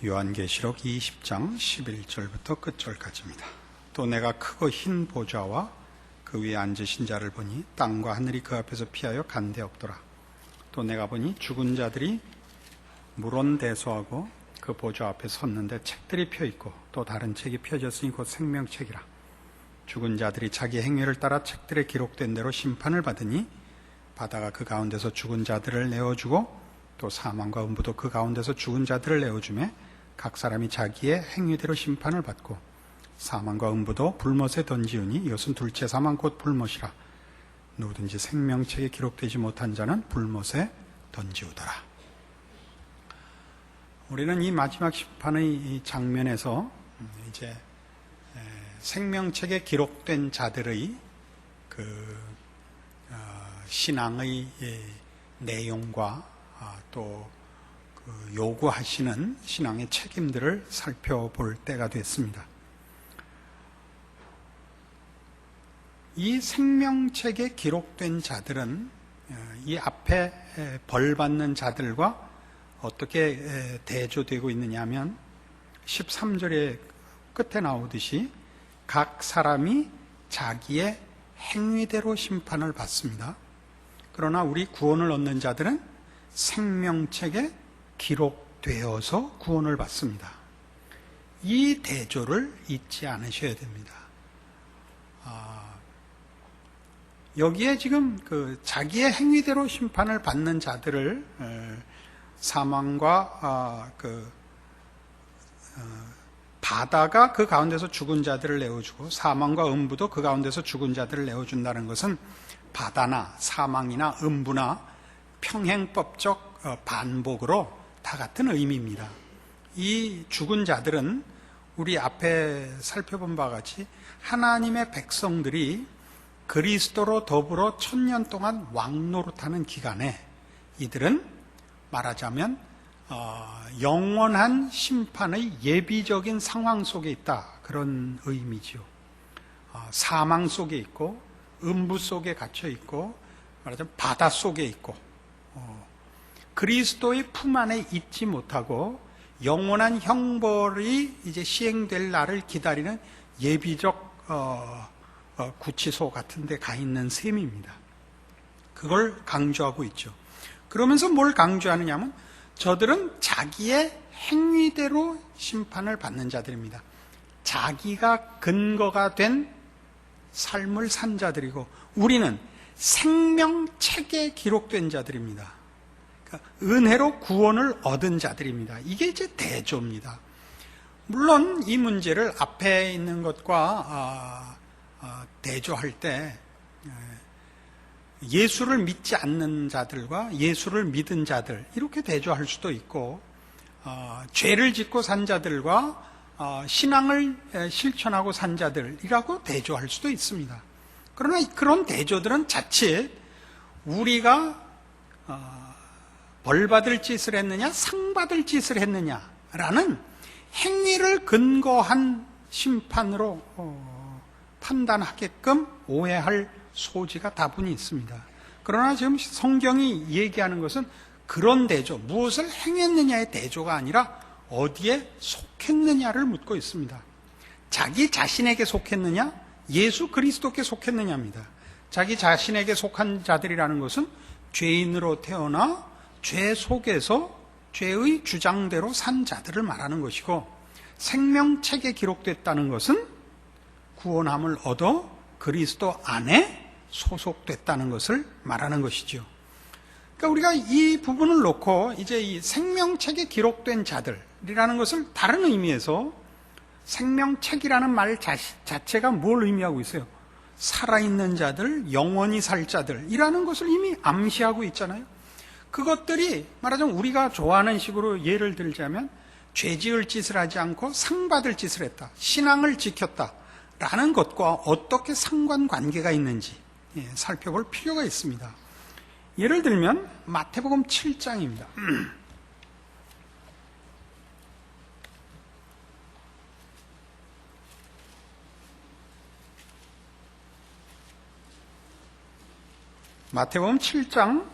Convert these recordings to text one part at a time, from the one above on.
요한계시록 20장 11절부터 끝절까지입니다. 또 내가 크고 흰 보좌와 그 위에 앉으신 자를 보니 땅과 하늘이 그 앞에서 피하여 간데 없더라. 또 내가 보니 죽은 자들이 물온대소하고 그 보좌 앞에 섰는데 책들이 펴있고 또 다른 책이 펴졌으니 곧 생명책이라. 죽은 자들이 자기 행위를 따라 책들에 기록된 대로 심판을 받으니 바다가 그 가운데서 죽은 자들을 내어주고 또 사망과 음부도 그 가운데서 죽은 자들을 내어주매 각 사람이 자기의 행위대로 심판을 받고 사망과 음부도 불못에 던지우니 이것은 둘째 사망 곧 불못이라. 누구든지 생명책에 기록되지 못한 자는 불못에 던지우더라. 우리는 이 마지막 심판의 이 장면에서 이제 생명책에 기록된 자들의 신앙의 내용과 또 요구하시는 신앙의 책임들을 살펴볼 때가 됐습니다. 이 생명책에 기록된 자들은 이 앞에 벌받는 자들과 어떻게 대조되고 있느냐 하면 13절의 끝에 나오듯이 각 사람이 자기의 행위대로 심판을 받습니다. 그러나 우리 구원을 얻는 자들은 생명책에 기록되어서 구원을 받습니다. 이 대조를 잊지 않으셔야 됩니다. 여기에 지금 자기의 행위대로 심판을 받는 자들을 사망과 바다가 그 가운데서 죽은 자들을 내어주고 사망과 음부도 그 가운데서 죽은 자들을 내어준다는 것은 바다나 사망이나 음부나 평행법적 반복으로 다 같은 의미입니다. 이 죽은 자들은 우리 앞에 살펴본 바와 같이 하나님의 백성들이 그리스도로 더불어 1000년 동안 왕노릇하는 기간에 이들은 말하자면 영원한 심판의 예비적인 상황 속에 있다, 그런 의미죠. 사망 속에 있고 음부 속에 갇혀 있고 말하자면 바다 속에 있고 그리스도의 품 안에 있지 못하고 영원한 형벌이 이제 시행될 날을 기다리는 예비적 구치소 같은 데 가 있는 셈입니다. 그걸 강조하고 있죠. 그러면서 뭘 강조하느냐 하면 저들은 자기의 행위대로 심판을 받는 자들입니다. 자기가 근거가 된 삶을 산 자들이고 우리는 생명책에 기록된 자들입니다. 그러니까 은혜로 구원을 얻은 자들입니다. 이게 이제 대조입니다. 물론 이 문제를 앞에 있는 것과 대조할 때 예수를 믿지 않는 자들과 예수를 믿은 자들 이렇게 대조할 수도 있고 죄를 짓고 산 자들과 신앙을 실천하고 산 자들이라고 대조할 수도 있습니다. 그러나 그런 대조들은 자칫 우리가 벌받을 짓을 했느냐 상받을 짓을 했느냐라는 행위를 근거한 심판으로 판단하게끔 오해할 소지가 다분히 있습니다. 그러나 지금 성경이 얘기하는 것은 그런 대조, 무엇을 행했느냐의 대조가 아니라 어디에 속했느냐를 묻고 있습니다. 자기 자신에게 속했느냐, 예수 그리스도께 속했느냐입니다. 자기 자신에게 속한 자들이라는 것은 죄인으로 태어나 죄 속에서 죄의 주장대로 산 자들을 말하는 것이고, 생명책에 기록됐다는 것은 구원함을 얻어 그리스도 안에 소속됐다는 것을 말하는 것이죠. 그러니까 우리가 이 부분을 놓고 이제 이 생명책에 기록된 자들이라는 것을 다른 의미에서 생명책이라는 말 자체가 뭘 의미하고 있어요? 살아있는 자들, 영원히 살 자들이라는 것을 이미 암시하고 있잖아요. 그것들이 말하자면 우리가 좋아하는 식으로 예를 들자면 죄지을 짓을 하지 않고 상받을 짓을 했다, 신앙을 지켰다 라는 것과 어떻게 상관관계가 있는지 살펴볼 필요가 있습니다. 예를 들면 마태복음 7장입니다. 마태복음 7장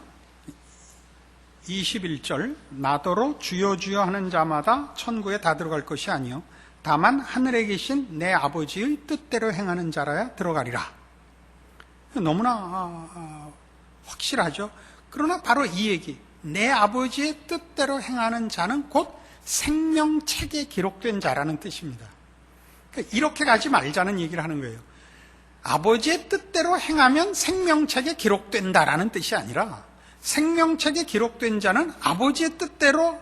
21절 나더러 주여 주여 하는 자마다 천국에 다 들어갈 것이 아니요 다만 하늘에 계신 내 아버지의 뜻대로 행하는 자라야 들어가리라. 너무나 확실하죠. 그러나 바로 이 얘기, 내 아버지의 뜻대로 행하는 자는 곧 생명책에 기록된 자라는 뜻입니다. 그러니까 이렇게 가지 말자는 얘기를 하는 거예요. 아버지의 뜻대로 행하면 생명책에 기록된다라는 뜻이 아니라 생명책에 기록된 자는 아버지의 뜻대로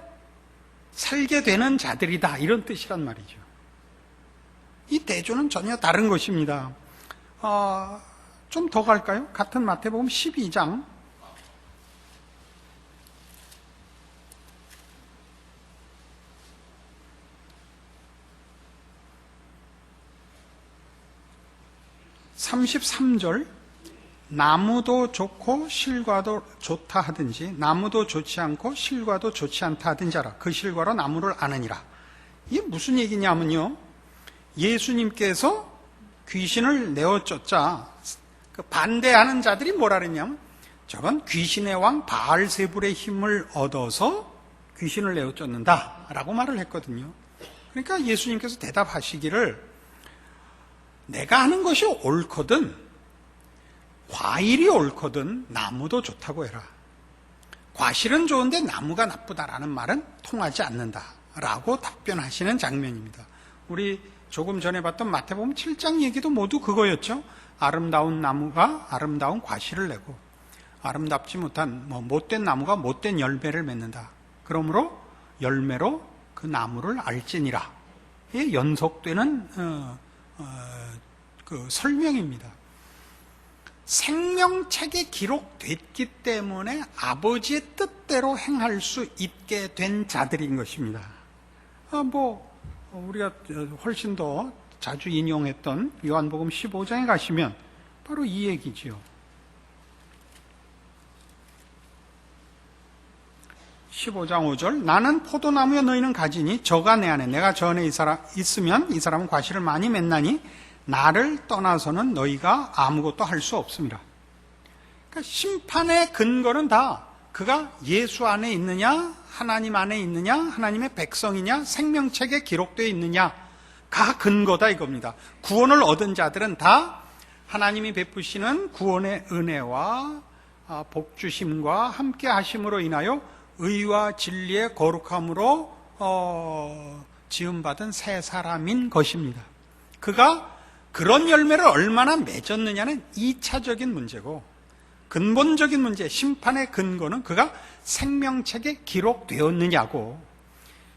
살게 되는 자들이다, 이런 뜻이란 말이죠. 이 대조는 전혀 다른 것입니다. 좀 더 갈까요? 같은 마태복음 12장 33절 나무도 좋고 실과도 좋다 하든지 나무도 좋지 않고 실과도 좋지 않다 하든지 알아. 그 실과로 나무를 아느니라. 이게 무슨 얘기냐면요, 예수님께서 귀신을 내어쫓자 그 반대하는 자들이 뭐라 그랬냐면 저건 귀신의 왕 바알세불의 힘을 얻어서 귀신을 내어쫓는다 라고 말을 했거든요. 그러니까 예수님께서 대답하시기를 내가 하는 것이 옳거든, 과일이 옳거든 나무도 좋다고 해라. 과실은 좋은데 나무가 나쁘다라는 말은 통하지 않는다라고 답변하시는 장면입니다. 우리 조금 전에 봤던 마태복음 7장 얘기도 모두 그거였죠. 아름다운 나무가 아름다운 과실을 내고 아름답지 못한 못된 나무가 못된 열매를 맺는다. 그러므로 열매로 그 나무를 알지니라. 이게 연속되는 그 설명입니다. 생명책에 기록됐기 때문에 아버지의 뜻대로 행할 수 있게 된 자들인 것입니다. 우리가 훨씬 더 자주 인용했던 요한복음 15장에 가시면 바로 이 얘기지요. 15장 5절 나는 포도나무여 너희는 가지니 저가 내 안에 내가 저 안에 있으면 이 사람은 과실을 많이 맺나니 나를 떠나서는 너희가 아무것도 할 수 없습니다. 그러니까 심판의 근거는 다 그가 예수 안에 있느냐, 하나님 안에 있느냐, 하나님의 백성이냐, 생명책에 기록되어 있느냐가 근거다 이겁니다. 구원을 얻은 자들은 다 하나님이 베푸시는 구원의 은혜와 복주심과 함께 하심으로 인하여 의와 진리의 거룩함으로 지음받은 새 사람인 것입니다. 그가 그런 열매를 얼마나 맺었느냐는 2차적인 문제고, 근본적인 문제, 심판의 근거는 그가 생명책에 기록되었느냐고.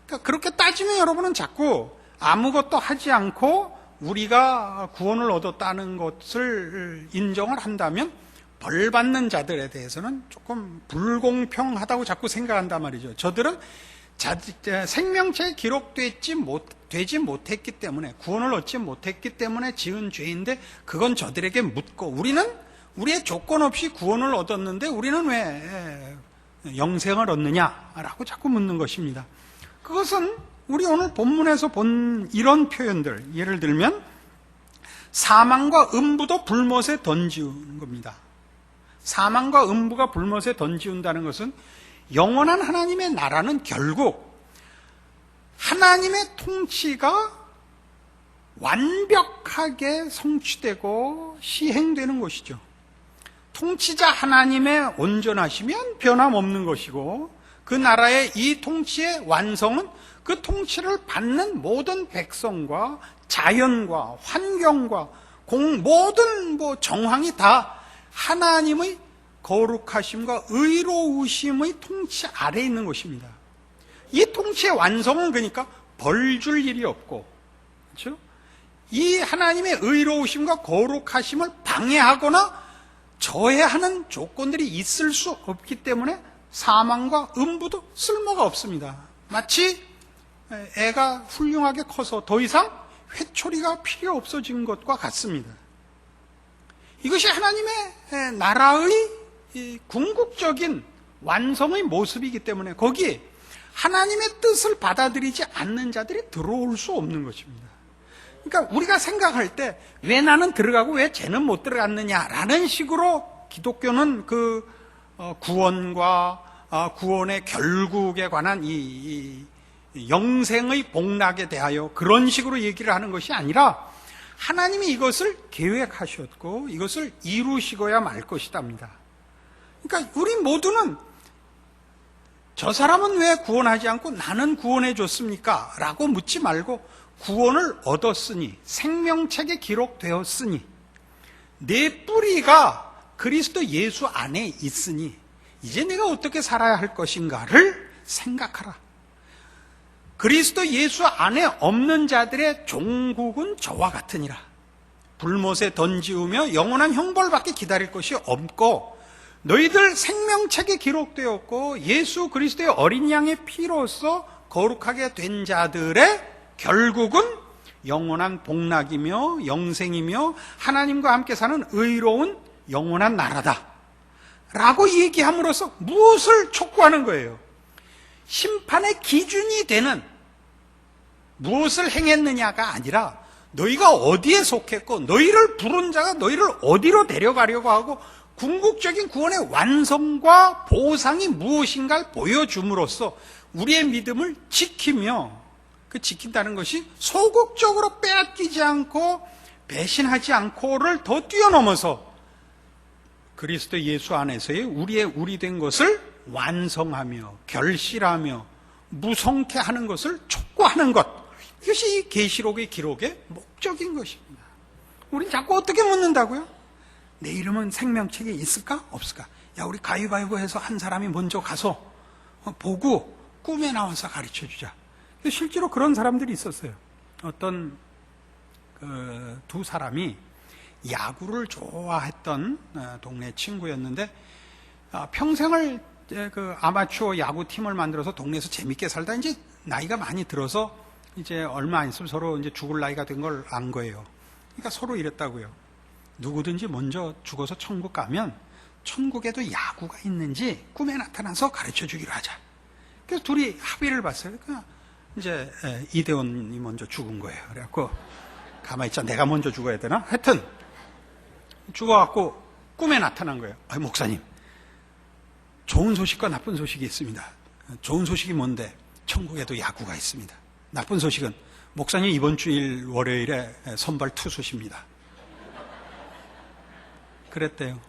그러니까 그렇게 따지면 여러분은 자꾸 아무것도 하지 않고 우리가 구원을 얻었다는 것을 인정을 한다면 벌 받는 자들에 대해서는 조금 불공평하다고 자꾸 생각한단 말이죠. 저들은 생명책에 기록되지 못했기 때문에, 구원을 얻지 못했기 때문에 지은 죄인데 그건 저들에게 묻고, 우리는 우리의 조건 없이 구원을 얻었는데 우리는 왜 영생을 얻느냐라고 자꾸 묻는 것입니다. 그것은 우리 오늘 본문에서 본 이런 표현들, 예를 들면 사망과 음부도 불못에 던지우는 겁니다. 사망과 음부가 불못에 던지운다는 것은 영원한 하나님의 나라는 결국 하나님의 통치가 완벽하게 성취되고 시행되는 것이죠. 통치자 하나님의 온전하시면 변함없는 것이고, 그 나라의 이 통치의 완성은 그 통치를 받는 모든 백성과 자연과 환경과 모든 정황이 다 하나님의 거룩하심과 의로우심의 통치 아래에 있는 것입니다. 이 통치의 완성은 그러니까 벌 줄 일이 없고, 그렇죠? 이 하나님의 의로우심과 거룩하심을 방해하거나 저해하는 조건들이 있을 수 없기 때문에 사망과 음부도 쓸모가 없습니다. 마치 애가 훌륭하게 커서 더 이상 회초리가 필요 없어진 것과 같습니다. 이것이 하나님의 나라의 궁극적인 완성의 모습이기 때문에 거기에 하나님의 뜻을 받아들이지 않는 자들이 들어올 수 없는 것입니다. 그러니까 우리가 생각할 때 왜 나는 들어가고 왜 쟤는 못 들어갔느냐라는 식으로 기독교는 그 구원과 구원의 결국에 관한 이 영생의 복락에 대하여 그런 식으로 얘기를 하는 것이 아니라 하나님이 이것을 계획하셨고 이것을 이루시고야 말 것이답니다. 그러니까 우리 모두는 저 사람은 왜 구원하지 않고 나는 구원해 줬습니까? 라고 묻지 말고 구원을 얻었으니, 생명책에 기록되었으니, 내 뿌리가 그리스도 예수 안에 있으니 이제 내가 어떻게 살아야 할 것인가를 생각하라. 그리스도 예수 안에 없는 자들의 종국은 저와 같으니라. 불못에 던지우며 영원한 형벌받게 기다릴 것이 없고 너희들 생명책에 기록되었고 예수 그리스도의 어린 양의 피로써 거룩하게 된 자들의 결국은 영원한 복락이며 영생이며 하나님과 함께 사는 의로운 영원한 나라다 라고 얘기함으로써 무엇을 촉구하는 거예요? 심판의 기준이 되는 무엇을 행했느냐가 아니라 너희가 어디에 속했고 너희를 부른 자가 너희를 어디로 데려가려고 하고 궁극적인 구원의 완성과 보상이 무엇인가를 보여줌으로써 우리의 믿음을 지키며 그 지킨다는 것이 소극적으로 빼앗기지 않고 배신하지 않고를 더 뛰어넘어서 그리스도 예수 안에서의 우리의 우리 된 것을 완성하며 결실하며 무성케 하는 것을 촉구하는 것, 이것이 이 계시록의 기록의 목적인 것입니다. 우린 자꾸 어떻게 묻는다고요? 내 이름은 생명책에 있을까? 없을까? 야, 우리 가위바위보 해서 한 사람이 먼저 가서 보고 꿈에 나와서 가르쳐 주자. 실제로 그런 사람들이 있었어요. 어떤 두 사람이 야구를 좋아했던 동네 친구였는데 평생을 그 아마추어 야구팀을 만들어서 동네에서 재밌게 살다 이제 나이가 많이 들어서 이제 얼마 안 있으면 서로 이제 죽을 나이가 된 걸 안 거예요. 그러니까 서로 이랬다고요. 누구든지 먼저 죽어서 천국 가면 천국에도 야구가 있는지 꿈에 나타나서 가르쳐 주기로 하자. 그래서 둘이 합의를 봤어요. 그러니까 이제 이대원이 먼저 죽은 거예요. 그래갖고 가만히 있자. 내가 먼저 죽어야 되나? 하여튼 죽어갖고 꿈에 나타난 거예요. 목사님, 좋은 소식과 나쁜 소식이 있습니다. 좋은 소식이 뭔데? 천국에도 야구가 있습니다. 나쁜 소식은 목사님 이번 주일 월요일에 선발 투수십니다. 그랬대요.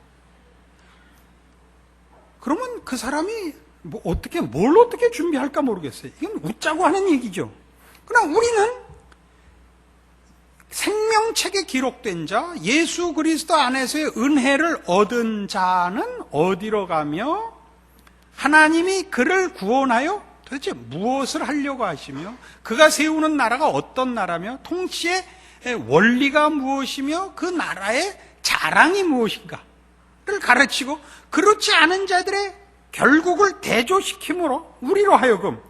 그러면 그 사람이 뭘 어떻게 준비할까 모르겠어요. 이건 웃자고 하는 얘기죠. 그러나 우리는 생명책에 기록된 자, 예수 그리스도 안에서의 은혜를 얻은 자는 어디로 가며 하나님이 그를 구원하여 도대체 무엇을 하려고 하시며 그가 세우는 나라가 어떤 나라며 통치의 원리가 무엇이며 그 나라의 자랑이 무엇인가를 가르치고 그렇지 않은 자들의 결국을 대조시킴으로 우리로 하여금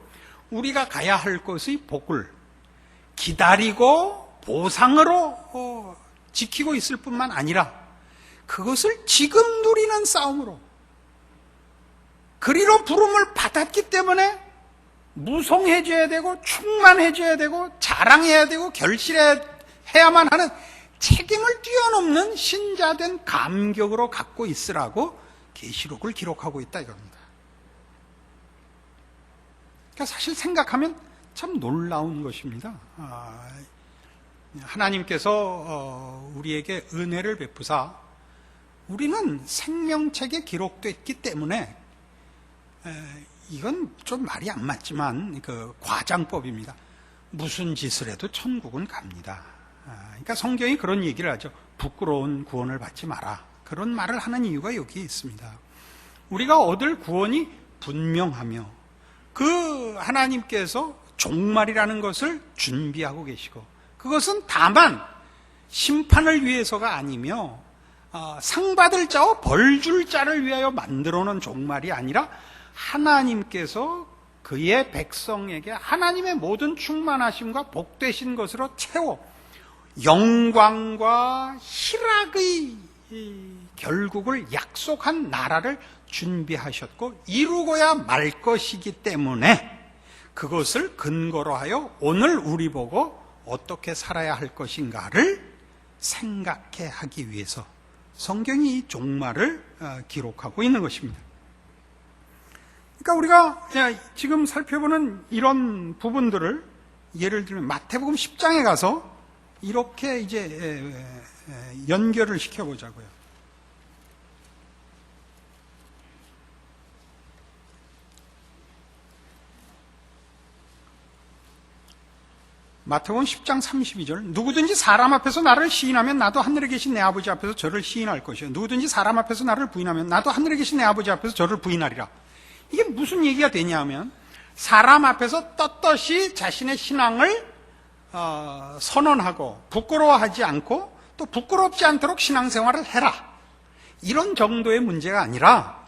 우리가 가야 할 것의 복을 기다리고 보상으로 지키고 있을 뿐만 아니라 그것을 지금 누리는 싸움으로 그리로 부름을 받았기 때문에 무성해져야 되고 충만해져야 되고 자랑해야 되고 결실해야만 하는 책임을 뛰어넘는 신자된 감격으로 갖고 있으라고 계시록을 기록하고 있다 이겁니다. 그러니까 사실 생각하면 참 놀라운 것입니다. 하나님께서 우리에게 은혜를 베푸사 우리는 생명책에 기록됐기 때문에 이건 좀 말이 안 맞지만 그 과장법입니다. 무슨 짓을 해도 천국은 갑니다. 그러니까 성경이 그런 얘기를 하죠. 부끄러운 구원을 받지 마라. 그런 말을 하는 이유가 여기에 있습니다. 우리가 얻을 구원이 분명하며 그 하나님께서 종말이라는 것을 준비하고 계시고 그것은 다만 심판을 위해서가 아니며 상 받을 자와 벌 줄 자를 위하여 만들어 놓은 종말이 아니라 하나님께서 그의 백성에게 하나님의 모든 충만하심과 복되신 것으로 채워 영광과 희락의 결국을 약속한 나라를 준비하셨고 이루고야 말 것이기 때문에 그것을 근거로 하여 오늘 우리 보고 어떻게 살아야 할 것인가를 생각해 하기 위해서 성경이 이 종말을 기록하고 있는 것입니다. 그러니까 우리가 지금 살펴보는 이런 부분들을 예를 들면 마태복음 10장에 가서 이렇게 이제 연결을 시켜보자고요. 마태복음 10장 32절 누구든지 사람 앞에서 나를 시인하면 나도 하늘에 계신 내 아버지 앞에서 저를 시인할 것이요 누구든지 사람 앞에서 나를 부인하면 나도 하늘에 계신 내 아버지 앞에서 저를 부인하리라. 이게 무슨 얘기가 되냐면 사람 앞에서 떳떳이 자신의 신앙을 선언하고 부끄러워하지 않고 또 부끄럽지 않도록 신앙생활을 해라, 이런 정도의 문제가 아니라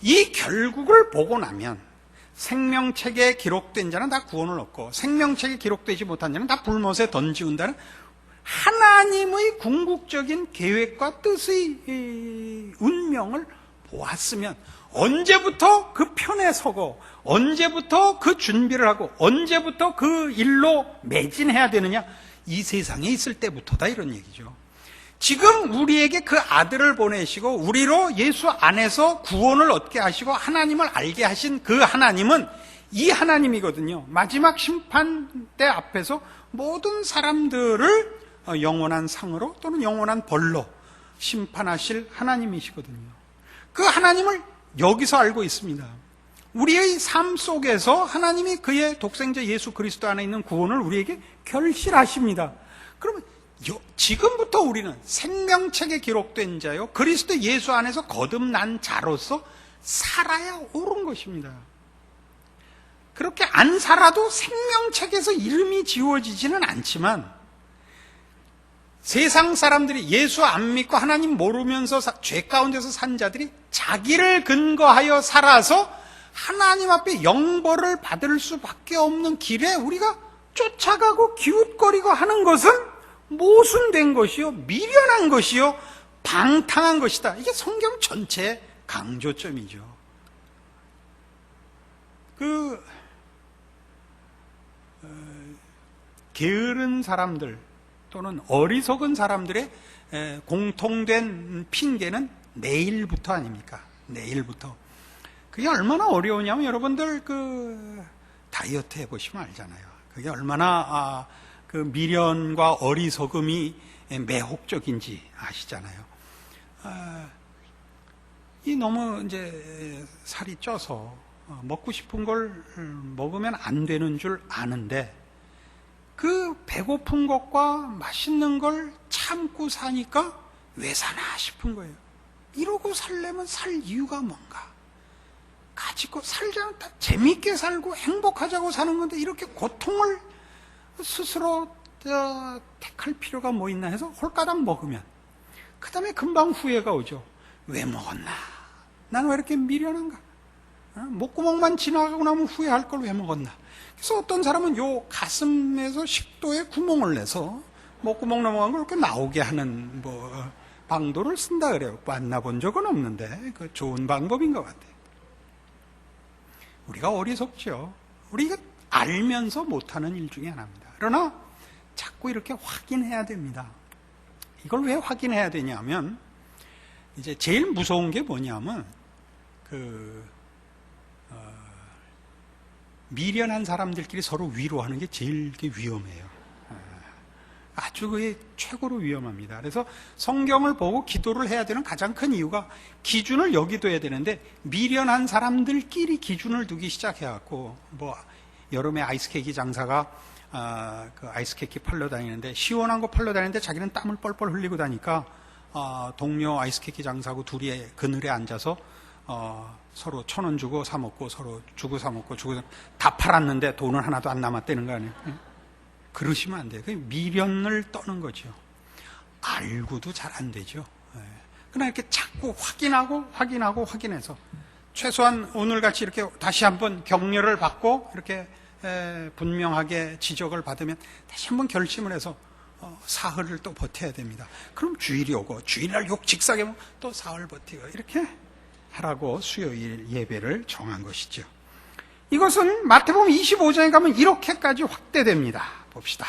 이 결국을 보고 나면 생명책에 기록된 자는 다 구원을 얻고 생명책에 기록되지 못한 자는 다 불못에 던지운다는 하나님의 궁극적인 계획과 뜻의 운명을 보았으면 언제부터 그 편에 서고 언제부터 그 준비를 하고 언제부터 그 일로 매진해야 되느냐? 이 세상에 있을 때부터다, 이런 얘기죠. 지금 우리에게 그 아들을 보내시고 우리로 예수 안에서 구원을 얻게 하시고 하나님을 알게 하신 그 하나님은 이 하나님이거든요. 마지막 심판 때 앞에서 모든 사람들을 영원한 상으로 또는 영원한 벌로 심판하실 하나님이시거든요. 그 하나님을 여기서 알고 있습니다. 우리의 삶 속에서 하나님이 그의 독생자 예수 그리스도 안에 있는 구원을 우리에게 결실하십니다. 그러면 지금부터 우리는 생명책에 기록된 자요 그리스도 예수 안에서 거듭난 자로서 살아야 옳은 것입니다. 그렇게 안 살아도 생명책에서 이름이 지워지지는 않지만 세상 사람들이 예수 안 믿고 하나님 모르면서 죄 가운데서 산 자들이 자기를 근거하여 살아서 하나님 앞에 영벌을 받을 수밖에 없는 길에 우리가 쫓아가고 기웃거리고 하는 것은 모순된 것이요, 미련한 것이요, 방탕한 것이다. 이게 성경 전체의 강조점이죠. 게으른 사람들 또는 어리석은 사람들의 공통된 핑계는 내일부터 아닙니까? 내일부터. 그게 얼마나 어려우냐면 여러분들 다이어트 해보시면 알잖아요. 그게 얼마나 그 미련과 어리석음이 매혹적인지 아시잖아요. 이 너무 이제 살이 쪄서 먹고 싶은 걸 먹으면 안 되는 줄 아는데 그 배고픈 것과 맛있는 걸 참고 사니까 왜 사나 싶은 거예요. 이러고 살려면 살 이유가 뭔가? 가지고 살자, 재밌게 살고 행복하자고 사는 건데 이렇게 고통을 스스로 택할 필요가 뭐 있나 해서 홀가닥 먹으면 그 다음에 금방 후회가 오죠. 왜 먹었나? 난 왜 이렇게 미련한가? 목구멍만 지나가고 나면 후회할 걸 왜 먹었나? 그래서 어떤 사람은 요 가슴에서 식도에 구멍을 내서 목구멍 넘어간 걸 이렇게 나오게 하는 방도를 쓴다 그래요. 만나본 적은 없는데 그 좋은 방법인 것 같아요. 우리가 어리석죠. 우리가 알면서 못하는 일 중에 하나입니다. 그러나 자꾸 이렇게 확인해야 됩니다. 이걸 왜 확인해야 되냐면 이제 제일 무서운 게 뭐냐면 미련한 사람들끼리 서로 위로하는 게 제일 위험해요. 아주 그게 최고로 위험합니다. 그래서 성경을 보고 기도를 해야 되는 가장 큰 이유가 기준을 여기 둬야 되는데 미련한 사람들끼리 기준을 두기 시작해갖고 여름에 아이스케이크 장사가 그 아이스케이크 팔러 다니는데 시원한 거 팔러 다니는데 자기는 땀을 뻘뻘 흘리고 다니까 동료 아이스케이크 장사하고 둘이 그늘에 앉아서 서로 1,000원 주고 사 먹고 서로 주고 사 먹고 다 팔았는데 돈은 하나도 안 남았다는 거 아니에요? 그러시면 안 돼요. 미련을 떠는 거죠. 알고도 잘 안 되죠. 그러나 이렇게 자꾸 확인해서 최소한 오늘같이 이렇게 다시 한번 격려를 받고 이렇게 분명하게 지적을 받으면 다시 한번 결심을 해서 사흘을 또 버텨야 됩니다. 그럼 주일이 오고 주일날 욕 직사게 하면 또 사흘 버티고 이렇게 하라고 수요일 예배를 정한 것이죠. 이것은 마태복음 25장에 가면 이렇게까지 확대됩니다. 봅시다.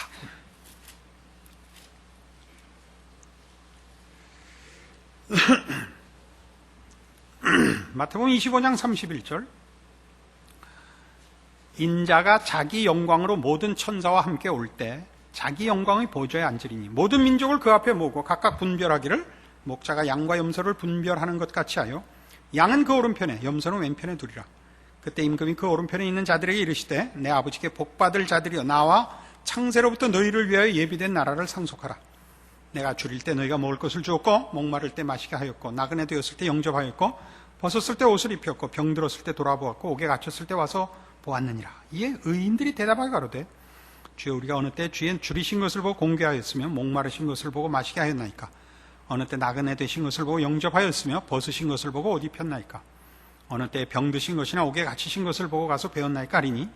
마태복음 25장 31절 인자가 자기 영광으로 모든 천사와 함께 올 때 자기 영광의 보좌에 앉으리니 모든 민족을 그 앞에 모으고 각각 분별하기를 목자가 양과 염소를 분별하는 것 같이 하여 양은 그 오른편에 염소는 왼편에 두리라. 그때 임금이 그 오른편에 있는 자들에게 이르시되 내 아버지께 복받을 자들이여 나와 창세로부터 너희를 위하여 예비된 나라를 상속하라. 내가 줄일 때 너희가 먹을 것을 주었고 목마를 때 마시게 하였고 나그네 되었을 때 영접하였고 벗었을 때 옷을 입혔고 병들었을 때 돌아보았고 옥에 갇혔을 때 와서 보았느니라. 이에 의인들이 대답하여 가로되 주여 우리가 어느 때 주의 줄이신 것을 보고 공개하였으며 목마르신 것을 보고 마시게 하였나이까. 어느 때 나그네 되신 것을 보고 영접하였으며 벗으신 것을 보고 옷 입혔나이까. 어느 때 병드신 것이나 옥에 갇히신 것을 보고 가서 배웠나이까 하리니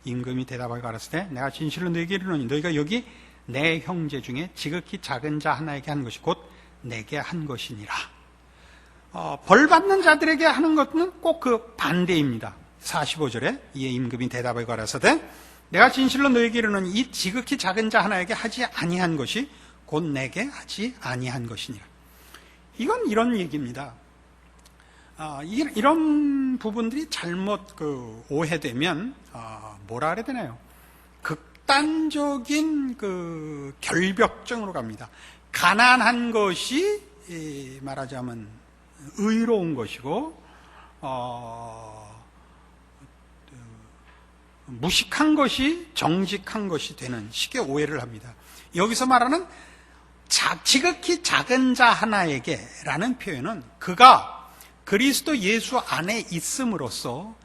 임금이 대답하여 가라사대 내가 진실로 너희에게 이르노니 너희가 여기 내 형제 중에 지극히 작은 자 하나에게 한 것이 곧 내게 한 것이니라. 벌 받는 자들에게 하는 것은 꼭 그 반대입니다. 45절에 이에 임금이 대답하여 가라사대 내가 진실로 너희에게 이르노니 이 지극히 작은 자 하나에게 하지 아니한 것이 곧 내게 하지 아니한 것이니라. 이건 이런 얘기입니다. 이런 부분들이 잘못 오해되면 뭐라 그래야 되나요? 극단적인 결벽증으로 갑니다. 가난한 것이 말하자면 의로운 것이고 무식한 것이 정직한 것이 되는 식의 오해를 합니다. 여기서 말하는 지극히 작은 자 하나에게 라는 표현은 그가 그리스도 예수 안에 있음으로써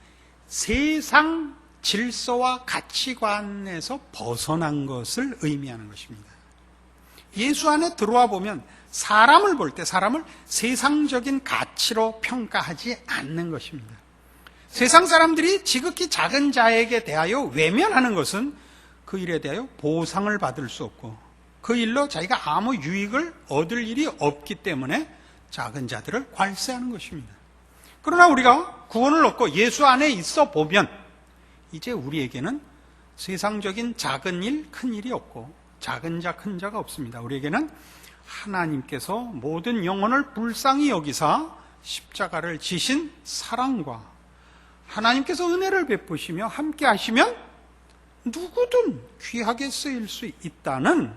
세상 질서와 가치관에서 벗어난 것을 의미하는 것입니다. 예수 안에 들어와 보면 사람을 볼 때 사람을 세상적인 가치로 평가하지 않는 것입니다. 세상 사람들이 지극히 작은 자에게 대하여 외면하는 것은 그 일에 대하여 보상을 받을 수 없고 그 일로 자기가 아무 유익을 얻을 일이 없기 때문에 작은 자들을 괄세하는 것입니다. 그러나 우리가 구원을 얻고 예수 안에 있어 보면 이제 우리에게는 세상적인 작은 일, 큰 일이 없고 작은 자, 큰 자가 없습니다. 우리에게는 하나님께서 모든 영혼을 불쌍히 여기사 십자가를 지신 사랑과 하나님께서 은혜를 베푸시며 함께 하시면 누구든 귀하게 쓰일 수 있다는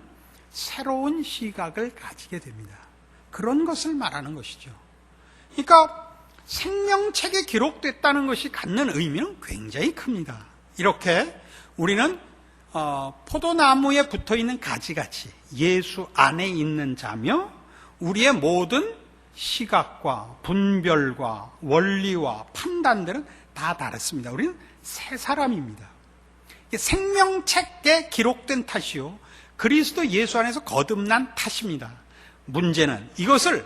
새로운 시각을 가지게 됩니다. 그런 것을 말하는 것이죠. 그러니까 생명책에 기록됐다는 것이 갖는 의미는 굉장히 큽니다. 이렇게 우리는 포도나무에 붙어있는 가지같이 예수 안에 있는 자며 우리의 모든 시각과 분별과 원리와 판단들은 다 다릅니다. 우리는 새 사람입니다. 생명책에 기록된 탓이요 그리스도 예수 안에서 거듭난 탓입니다. 문제는 이것을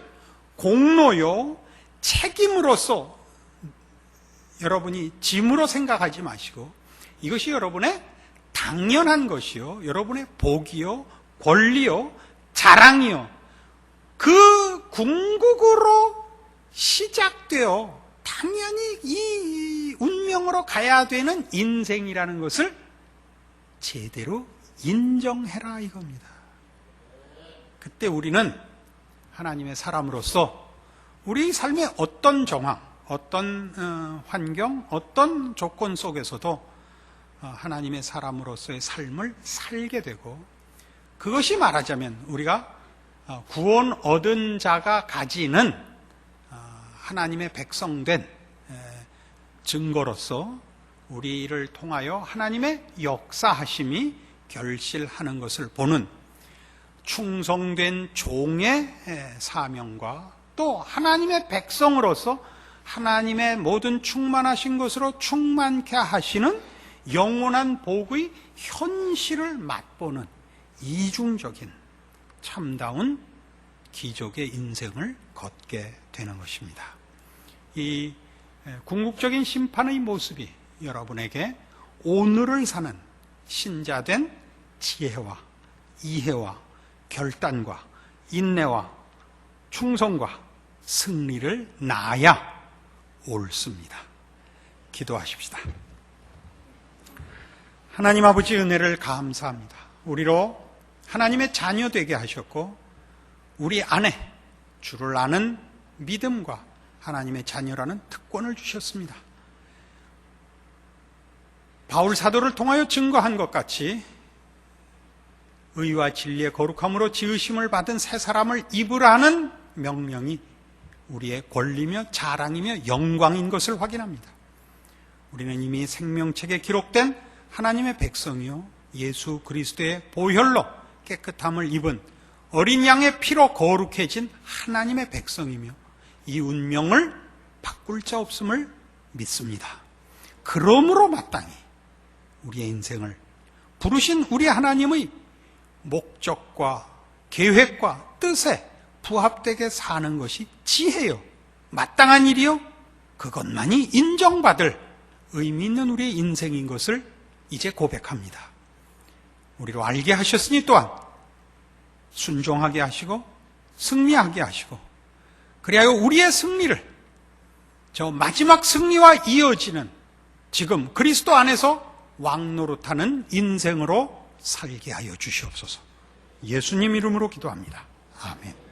공로요 책임으로서 여러분이 짐으로 생각하지 마시고 이것이 여러분의 당연한 것이요 여러분의 복이요 권리요 자랑이요 그 궁극으로 시작되어 당연히 이 운명으로 가야 되는 인생이라는 것을 제대로 인정해라 이겁니다. 그때 우리는 하나님의 사람으로서 우리 삶의 어떤 정황, 어떤 환경, 어떤 조건 속에서도 하나님의 사람으로서의 삶을 살게 되고 그것이 말하자면 우리가 구원 얻은 자가 가지는 하나님의 백성된 증거로서 우리를 통하여 하나님의 역사하심이 결실하는 것을 보는 충성된 종의 사명과 또 하나님의 백성으로서 하나님의 모든 충만하신 것으로 충만케 하시는 영원한 복의 현실을 맛보는 이중적인 참다운 기적의 인생을 걷게 되는 것입니다. 이 궁극적인 심판의 모습이 여러분에게 오늘을 사는 신자된 지혜와 이해와 결단과 인내와 충성과 승리를 낳아야 옳습니다. 기도하십시다. 하나님 아버지 은혜를 감사합니다. 우리로 하나님의 자녀 되게 하셨고 우리 안에 주를 아는 믿음과 하나님의 자녀라는 특권을 주셨습니다. 바울 사도를 통하여 증거한 것 같이 의와 진리의 거룩함으로 지으심을 받은 새 사람을 입으라는 명령이 우리의 권리며 자랑이며 영광인 것을 확인합니다. 우리는 이미 생명책에 기록된 하나님의 백성이요 예수 그리스도의 보혈로 깨끗함을 입은 어린 양의 피로 거룩해진 하나님의 백성이며 이 운명을 바꿀 자 없음을 믿습니다. 그러므로 마땅히 우리의 인생을 부르신 우리 하나님의 목적과 계획과 뜻에 부합되게 사는 것이 지혜요, 마땅한 일이요, 그것만이 인정받을 의미 있는 우리의 인생인 것을 이제 고백합니다. 우리로 알게 하셨으니 또한 순종하게 하시고 승리하게 하시고, 그리하여 우리의 승리를 저 마지막 승리와 이어지는 지금 그리스도 안에서 왕노릇하는 인생으로 살게 하여 주시옵소서. 예수님 이름으로 기도합니다. 아멘.